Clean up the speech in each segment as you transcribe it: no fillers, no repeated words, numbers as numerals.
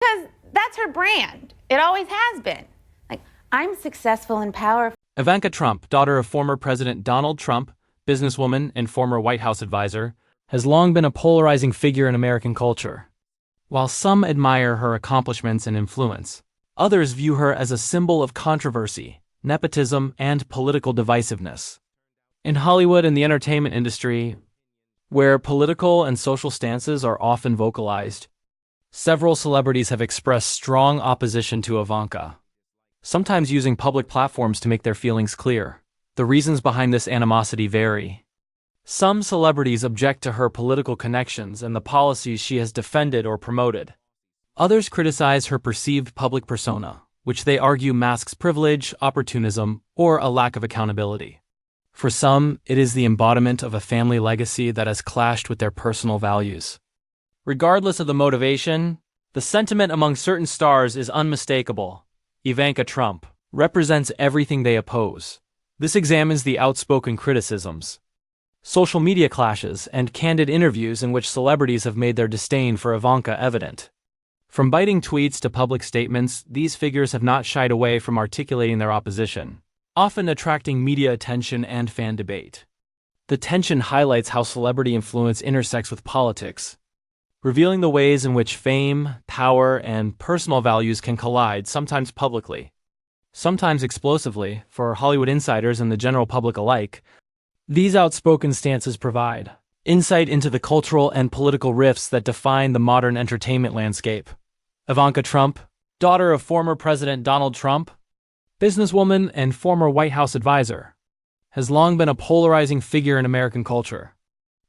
Because that's her brand. It always has been. Like, I'm successful and powerful. Ivanka Trump, daughter of former President Donald Trump, businesswoman and former White House advisor, has long been a polarizing figure in American culture. While some admire her accomplishments and influence, others view her as a symbol of controversy, nepotism, and political divisiveness. In Hollywood and the entertainment industry, where political and social stances are often vocalized, several celebrities have expressed strong opposition to Ivanka, sometimes using public platforms to make their feelings clear. The reasons behind this animosity vary. Some celebrities object to her political connections and the policies she has defended or promoted. Others criticize her perceived public persona, which they argue masks privilege, opportunism, or a lack of accountability. For some, it is the embodiment of a family legacy that has clashed with their personal values. Regardless of the motivation, the sentiment among certain stars is unmistakable. Ivanka Trump represents everything they oppose. This examines the outspoken criticisms, social media clashes, and candid interviews in which celebrities have made their disdain for Ivanka evident. From biting tweets to public statements, these figures have not shied away from articulating their opposition, often attracting media attention and fan debate. The tension highlights how celebrity influence intersects with politics, revealing the ways in which fame, power, and personal values can collide, sometimes publicly, sometimes explosively, for Hollywood insiders and the general public alike. These outspoken stances provide insight into the cultural and political rifts that define the modern entertainment landscape. Ivanka Trump, daughter of former President Donald Trump, businesswoman and former White House advisor, has long been a polarizing figure in American culture.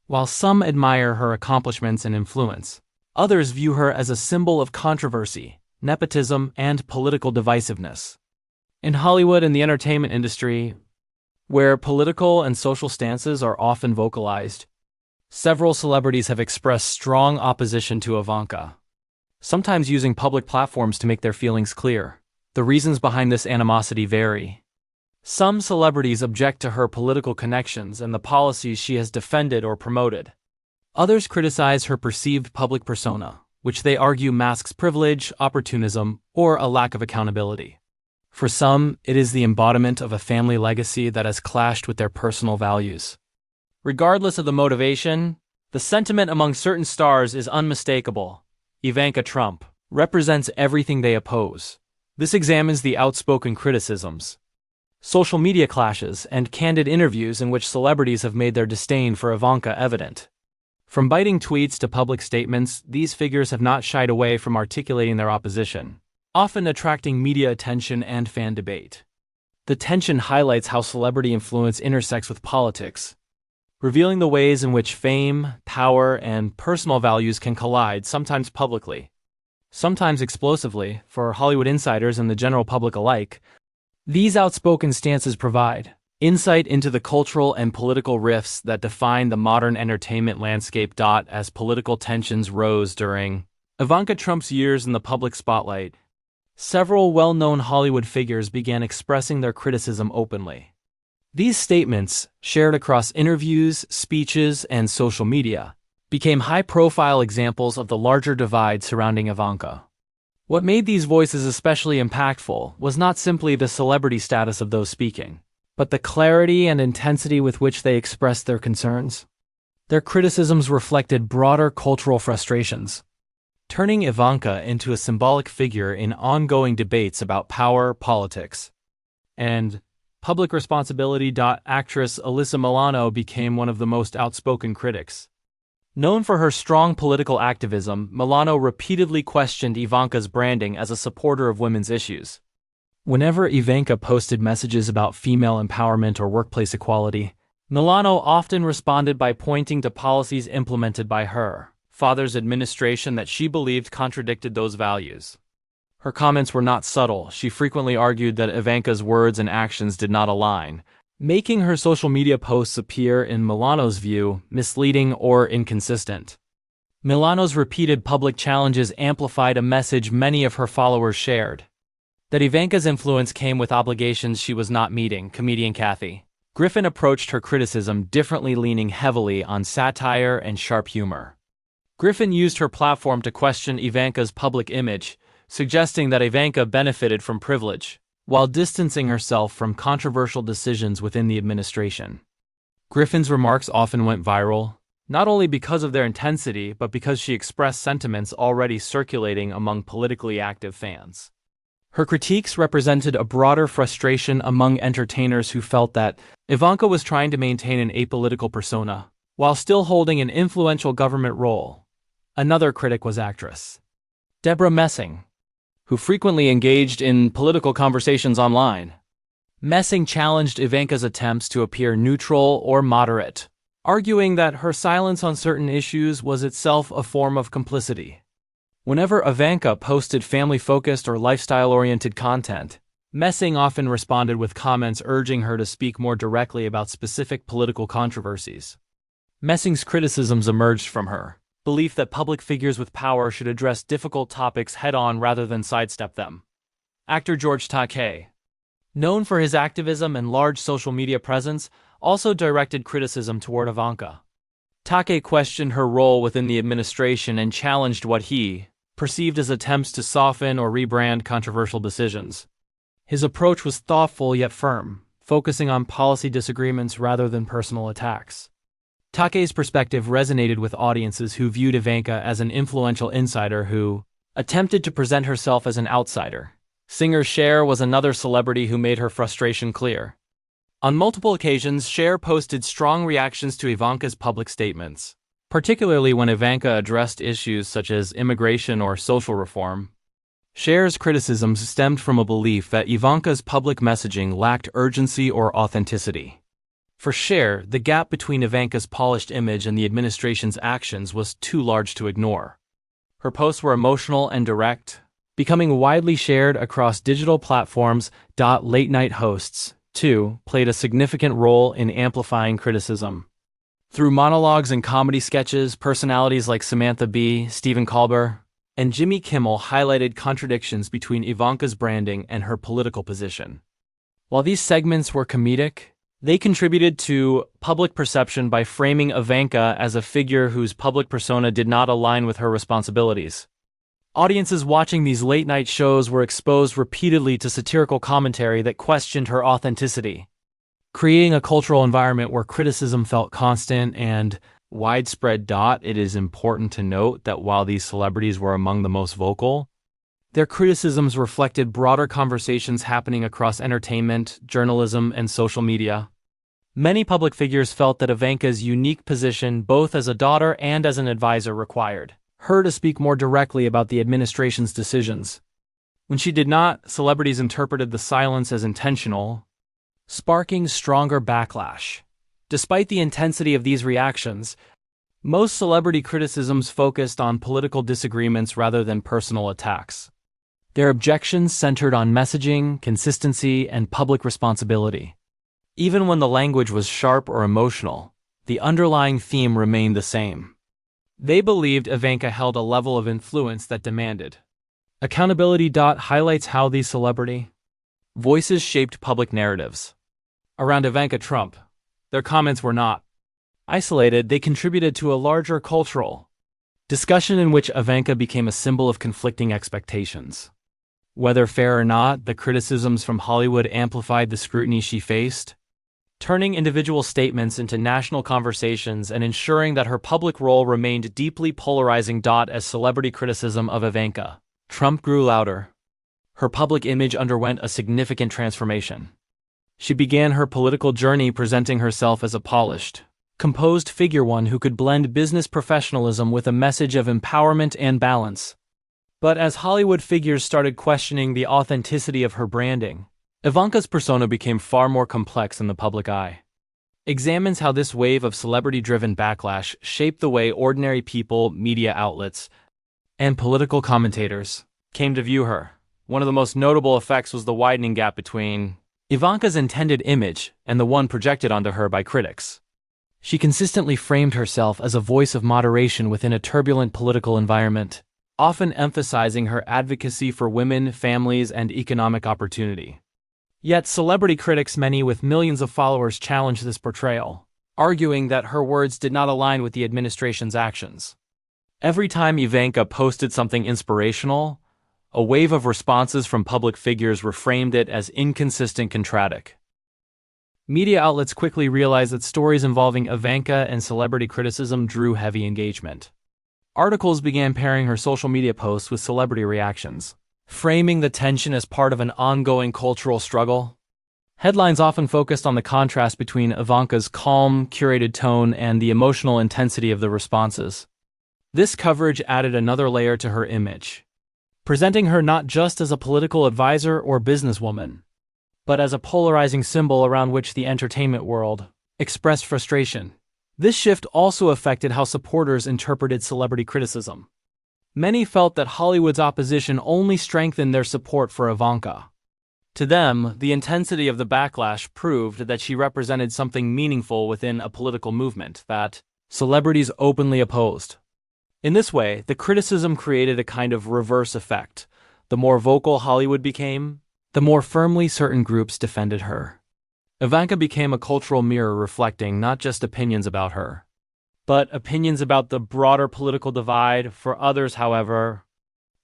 While some admire her accomplishments and influence, others view her as a symbol of controversy, nepotism, and political divisiveness. In Hollywood and the entertainment industry, where political and social stances are often vocalized, several celebrities have expressed strong opposition to Ivanka, sometimes using public platforms to make their feelings clear. The reasons behind this animosity vary. Some celebrities object to her political connections and the policies she has defended or promoted. Others criticize her perceived public persona, which they argue masks privilege, opportunism, or a lack of accountability. For some, it is the embodiment of a family legacy that has clashed with their personal values. Regardless of the motivation, the sentiment among certain stars is unmistakable. Ivanka Trump represents everything they oppose. This examines the outspoken criticisms, social media clashes, and candid interviews in which celebrities have made their disdain for Ivanka evident. From biting tweets to public statements, these figures have not shied away from articulating their opposition, often attracting media attention and fan debate. The tension highlights how celebrity influence intersects with politics, revealing the ways in which fame, power, and personal values can collide, sometimes publicly, sometimes explosively, for Hollywood insiders and the general public alike. These outspoken stances provide insight into the cultural and political rifts that define the modern entertainment landscape. As political tensions rose during Ivanka Trump's years in the public spotlight, several well-known Hollywood figures began expressing their criticism openly. These statements, shared across interviews, speeches, and social media, became high-profile examples of the larger divide surrounding Ivanka. What made these voices especially impactful was not simply the celebrity status of those speaking, but the clarity and intensity with which they expressed their concerns. Their criticisms reflected broader cultural frustrations, turning Ivanka into a symbolic figure in ongoing debates about power, politics, and public responsibility. Actress Alyssa Milano became one of the most outspoken critics. Known for her strong political activism, Milano repeatedly questioned Ivanka's branding as a supporter of women's issues. Whenever Ivanka posted messages about female empowerment or workplace equality, Milano often responded by pointing to policies implemented by her father's administration that she believed contradicted those values. Her comments were not subtle. She frequently argued that Ivanka's words and actions did not align, making her social media posts appear, in Milano's view, misleading or inconsistent. Milano's repeated public challenges amplified a message many of her followers shared: that Ivanka's influence came with obligations she was not meeting. Comedian Kathy Griffin approached her criticism differently, leaning heavily on satire and sharp humor. Griffin used her platform to question Ivanka's public image, suggesting that Ivanka benefited from privilege, while distancing herself from controversial decisions within the administration. Griffin's remarks often went viral, not only because of their intensity, but because she expressed sentiments already circulating among politically active fans. Her critiques represented a broader frustration among entertainers who felt that Ivanka was trying to maintain an apolitical persona, while still holding an influential government role. Another critic was actress Deborah Messing, who frequently engaged in political conversations online. Messing challenged Ivanka's attempts to appear neutral or moderate, arguing that her silence on certain issues was itself a form of complicity. Whenever Ivanka posted family-focused or lifestyle-oriented content, Messing often responded with comments urging her to speak more directly about specific political controversies. Messing's criticisms emerged from her belief that public figures with power should address difficult topics head-on rather than sidestep them. Actor George Takei, known for his activism and large social media presence, also directed criticism toward Ivanka. Takei questioned her role within the administration and challenged what he perceived as attempts to soften or rebrand controversial decisions. His approach was thoughtful yet firm, focusing on policy disagreements rather than personal attacks. Takei's perspective resonated with audiences who viewed Ivanka as an influential insider who attempted to present herself as an outsider. Singer Cher was another celebrity who made her frustration clear. On multiple occasions, Cher posted strong reactions to Ivanka's public statements, particularly when Ivanka addressed issues such as immigration or social reform. Cher's criticisms stemmed from a belief that Ivanka's public messaging lacked urgency or authenticity. For Cher, the gap between Ivanka's polished image and the administration's actions was too large to ignore. Her posts were emotional and direct, becoming widely shared across digital platforms. Late-night hosts, too, played a significant role in amplifying criticism. Through monologues and comedy sketches, personalities like Samantha Bee, Stephen Colbert, and Jimmy Kimmel highlighted contradictions between Ivanka's branding and her political position. While these segments were comedic, they contributed to public perception by framing Ivanka as a figure whose public persona did not align with her responsibilities. Audiences watching these late-night shows were exposed repeatedly to satirical commentary that questioned her authenticity, creating a cultural environment where criticism felt constant and widespread. It is important to note that while these celebrities were among the most vocal, their criticisms reflected broader conversations happening across entertainment, journalism, and social media. Many public figures felt that Ivanka's unique position, both as a daughter and as an advisor, required her to speak more directly about the administration's decisions. When she did not, celebrities interpreted the silence as intentional, sparking stronger backlash. Despite the intensity of these reactions, most celebrity criticisms focused on political disagreements rather than personal attacks. Their objections centered on messaging, consistency, and public responsibility. Even when the language was sharp or emotional, the underlying theme remained the same. They believed Ivanka held a level of influence that demanded accountability. Highlights how these celebrity voices shaped public narratives. Around Ivanka Trump, their comments were not isolated, they contributed to a larger cultural discussion in which Ivanka became a symbol of conflicting expectations. Whether fair or not, the criticisms from Hollywood amplified the scrutiny she faced, turning individual statements into national conversations and ensuring that her public role remained deeply polarizing. As celebrity criticism of Ivanka Trump grew louder, her public image underwent a significant transformation. She began her political journey presenting herself as a polished, composed figure, one who could blend business professionalism with a message of empowerment and balance. But as Hollywood figures started questioning the authenticity of her branding, Ivanka's persona became far more complex in the public eye. Examines how this wave of celebrity-driven backlash shaped the way ordinary people, media outlets, and political commentators came to view her. One of the most notable effects was the widening gap between Ivanka's intended image and the one projected onto her by critics. She consistently framed herself as a voice of moderation within a turbulent political environment, often emphasizing her advocacy for women, families, and economic opportunity. Yet celebrity critics, many with millions of followers, challenged this portrayal, arguing that her words did not align with the administration's actions. Every time Ivanka posted something inspirational, a wave of responses from public figures reframed it as inconsistent contradic. Media outlets quickly realized that stories involving Ivanka and celebrity criticism drew heavy engagement. Articles began pairing her social media posts with celebrity reactions, framing the tension as part of an ongoing cultural struggle. Headlines often focused on the contrast between Ivanka's calm, curated tone and the emotional intensity of the responses. This coverage added another layer to her image, presenting her not just as a political advisor or businesswoman, but as a polarizing symbol around which the entertainment world expressed frustration. This shift also affected how supporters interpreted celebrity criticism. Many felt that Hollywood's opposition only strengthened their support for Ivanka. To them, the intensity of the backlash proved that she represented something meaningful within a political movement that celebrities openly opposed. In this way, the criticism created a kind of reverse effect. The more vocal Hollywood became, the more firmly certain groups defended her. Ivanka became a cultural mirror reflecting not just opinions about her, but opinions about the broader political divide. For others, however,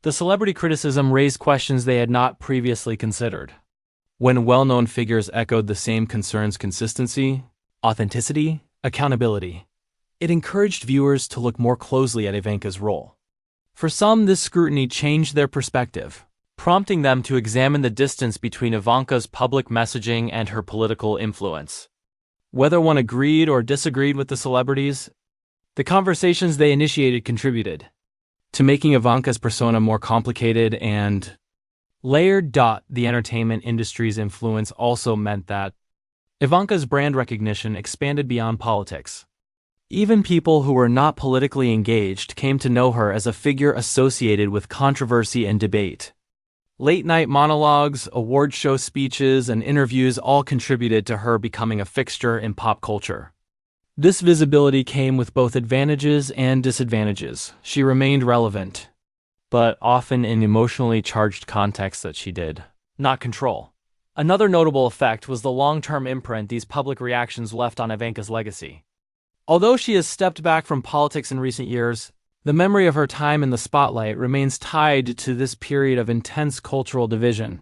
the celebrity criticism raised questions they had not previously considered. When well-known figures echoed the same concerns: consistency, authenticity, accountability, it encouraged viewers to look more closely at Ivanka's role. For some, this scrutiny changed their perspective, prompting them to examine the distance between Ivanka's public messaging and her political influence. Whether one agreed or disagreed with the celebrities, the conversations they initiated contributed to making Ivanka's persona more complicated and layered. The entertainment industry's influence also meant that Ivanka's brand recognition expanded beyond politics. Even people who were not politically engaged came to know her as a figure associated with controversy and debate. Late-night monologues, award show speeches, and interviews all contributed to her becoming a fixture in pop culture. This visibility came with both advantages and disadvantages. She remained relevant, but often in emotionally charged contexts that she did not control. Another notable effect was the long-term imprint these public reactions left on Ivanka's legacy. Although she has stepped back from politics in recent years, the memory of her time in the spotlight remains tied to this period of intense cultural division.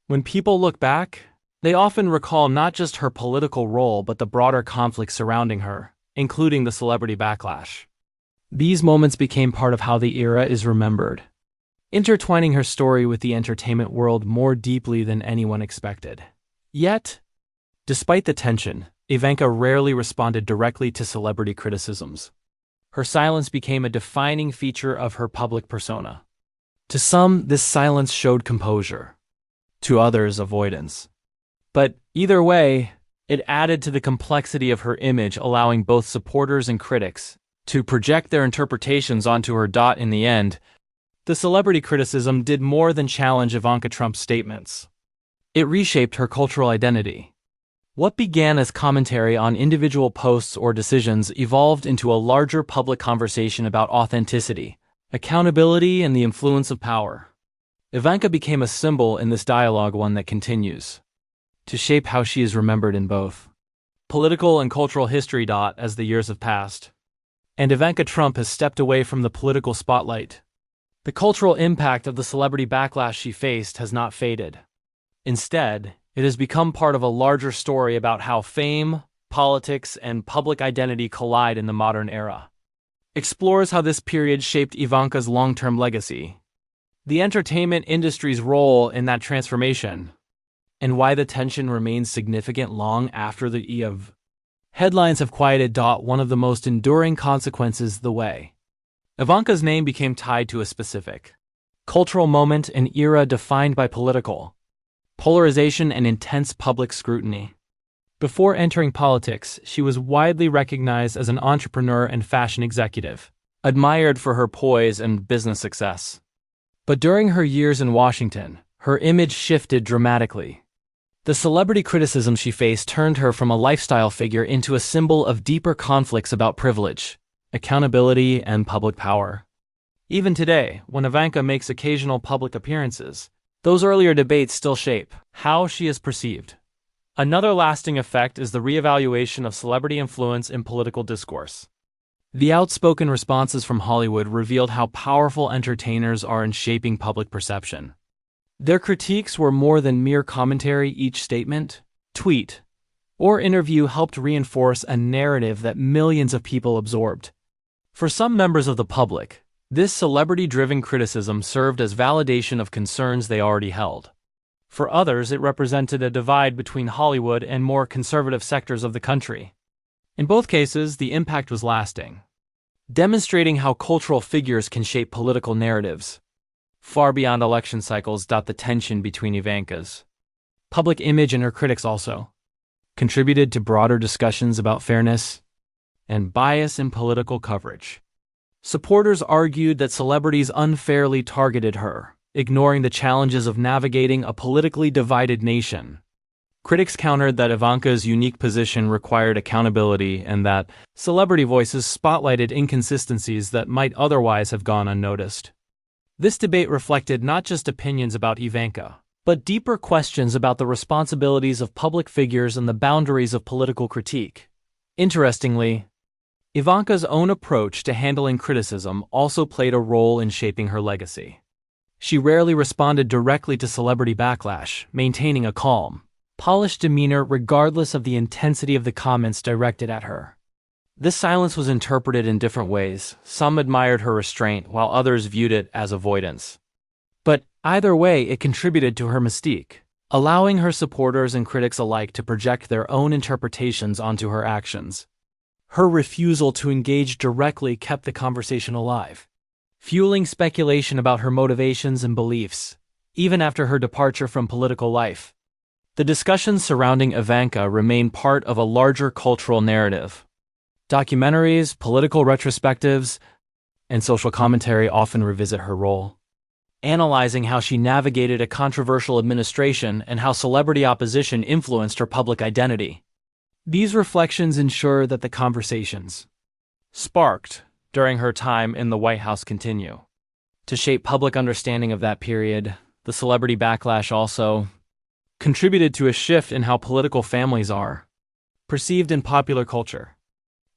When people look back, they often recall not just her political role but the broader conflicts surrounding her, including the celebrity backlash. These moments became part of how the era is remembered, intertwining her story with the entertainment world more deeply than anyone expected. Yet, despite the tension, Ivanka rarely responded directly to celebrity criticisms. Her silence became a defining feature of her public persona. To some, this silence showed composure. To others, avoidance. But either way, it added to the complexity of her image, allowing both supporters and critics to project their interpretations onto her. In the end, the celebrity criticism did more than challenge Ivanka Trump's statements. It reshaped her cultural identity. What began as commentary on individual posts or decisions evolved into a larger public conversation about authenticity, accountability, and the influence of power. Ivanka became a symbol in this dialogue, one that continues to shape how she is remembered in both political and cultural history. As the years have passed, and Ivanka Trump has stepped away from the political spotlight, the cultural impact of the celebrity backlash she faced has not faded. Instead, it has become part of a larger story about how fame, politics, and public identity collide in the modern era. Explores how this period shaped Ivanka's long-term legacy, the entertainment industry's role in that transformation, and why the tension remains significant long after the headlines have quieted. One of the most enduring consequences, the way Ivanka's name became tied to a specific cultural moment, an era defined by political polarization and intense public scrutiny. Before entering politics, she was widely recognized as an entrepreneur and fashion executive, admired for her poise and business success. But during her years in Washington, her image shifted dramatically. The celebrity criticism she faced turned her from a lifestyle figure into a symbol of deeper conflicts about privilege, accountability, and public power. Even today, when Ivanka makes occasional public appearances, those earlier debates still shape how she is perceived. Another lasting effect is the reevaluation of celebrity influence in political discourse. The outspoken responses from Hollywood revealed how powerful entertainers are in shaping public perception. Their critiques were more than mere commentary. Each statement, tweet, or interview helped reinforce a narrative that millions of people absorbed. For some members of the public, this celebrity-driven criticism served as validation of concerns they already held. For others, it represented a divide between Hollywood and more conservative sectors of the country. In both cases, the impact was lasting, demonstrating how cultural figures can shape political narratives far beyond election cycles. The tension between Ivanka's public image and her critics also contributed to broader discussions about fairness and bias in political coverage. Supporters argued that celebrities unfairly targeted her, ignoring the challenges of navigating a politically divided nation. Critics countered that Ivanka's unique position required accountability and that celebrity voices spotlighted inconsistencies that might otherwise have gone unnoticed. This debate reflected not just opinions about Ivanka, but deeper questions about the responsibilities of public figures and the boundaries of political critique. Interestingly, Ivanka's own approach to handling criticism also played a role in shaping her legacy. She rarely responded directly to celebrity backlash, maintaining a calm, polished demeanor regardless of the intensity of the comments directed at her. This silence was interpreted in different ways. Some admired her restraint, while others viewed it as avoidance. But either way, it contributed to her mystique, allowing her supporters and critics alike to project their own interpretations onto her actions. Her refusal to engage directly kept the conversation alive, fueling speculation about her motivations and beliefs, even after her departure from political life. The discussions surrounding Ivanka remain part of a larger cultural narrative. Documentaries, political retrospectives, and social commentary often revisit her role, analyzing how she navigated a controversial administration and how celebrity opposition influenced her public identity. These reflections ensure that the conversations sparked during her time in the White House continue to shape public understanding of that period. The celebrity backlash also contributed to a shift in how political families are perceived in popular culture.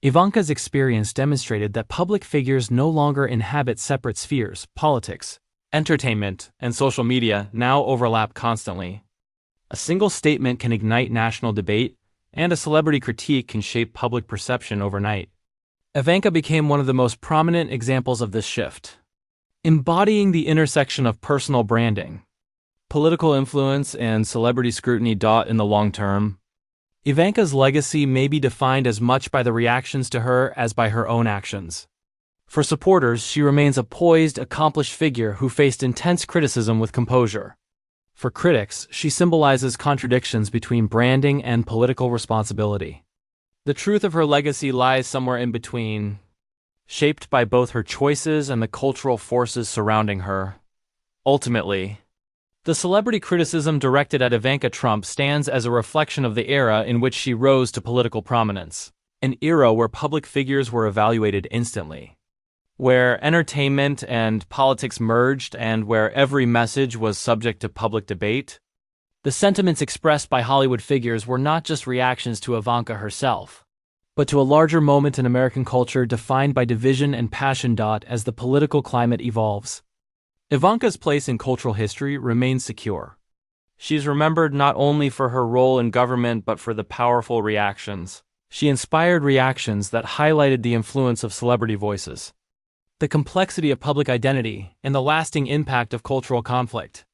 Ivanka's experience demonstrated that public figures no longer inhabit separate spheres. Politics, entertainment, and social media now overlap constantly. A single statement can ignite national debate, and a celebrity critique can shape public perception overnight. Ivanka became one of the most prominent examples of this shift, embodying the intersection of personal branding, political influence, and celebrity scrutiny. In the long term, Ivanka's legacy may be defined as much by the reactions to her as by her own actions. For supporters, she remains a poised, accomplished figure who faced intense criticism with composure. For critics, she symbolizes contradictions between branding and political responsibility. The truth of her legacy lies somewhere in between, shaped by both her choices and the cultural forces surrounding her. Ultimately, the celebrity criticism directed at Ivanka Trump stands as a reflection of the era in which she rose to political prominence, an era where public figures were evaluated instantly, where entertainment and politics merged, and where every message was subject to public debate. The sentiments expressed by Hollywood figures were not just reactions to Ivanka herself, but to a larger moment in American culture defined by division and passion. As the political climate evolves, Ivanka's place in cultural history remains secure. She's remembered not only for her role in government but for the powerful reactions. She inspired reactions that highlighted the influence of celebrity voices, the complexity of public identity, and the lasting impact of cultural conflict.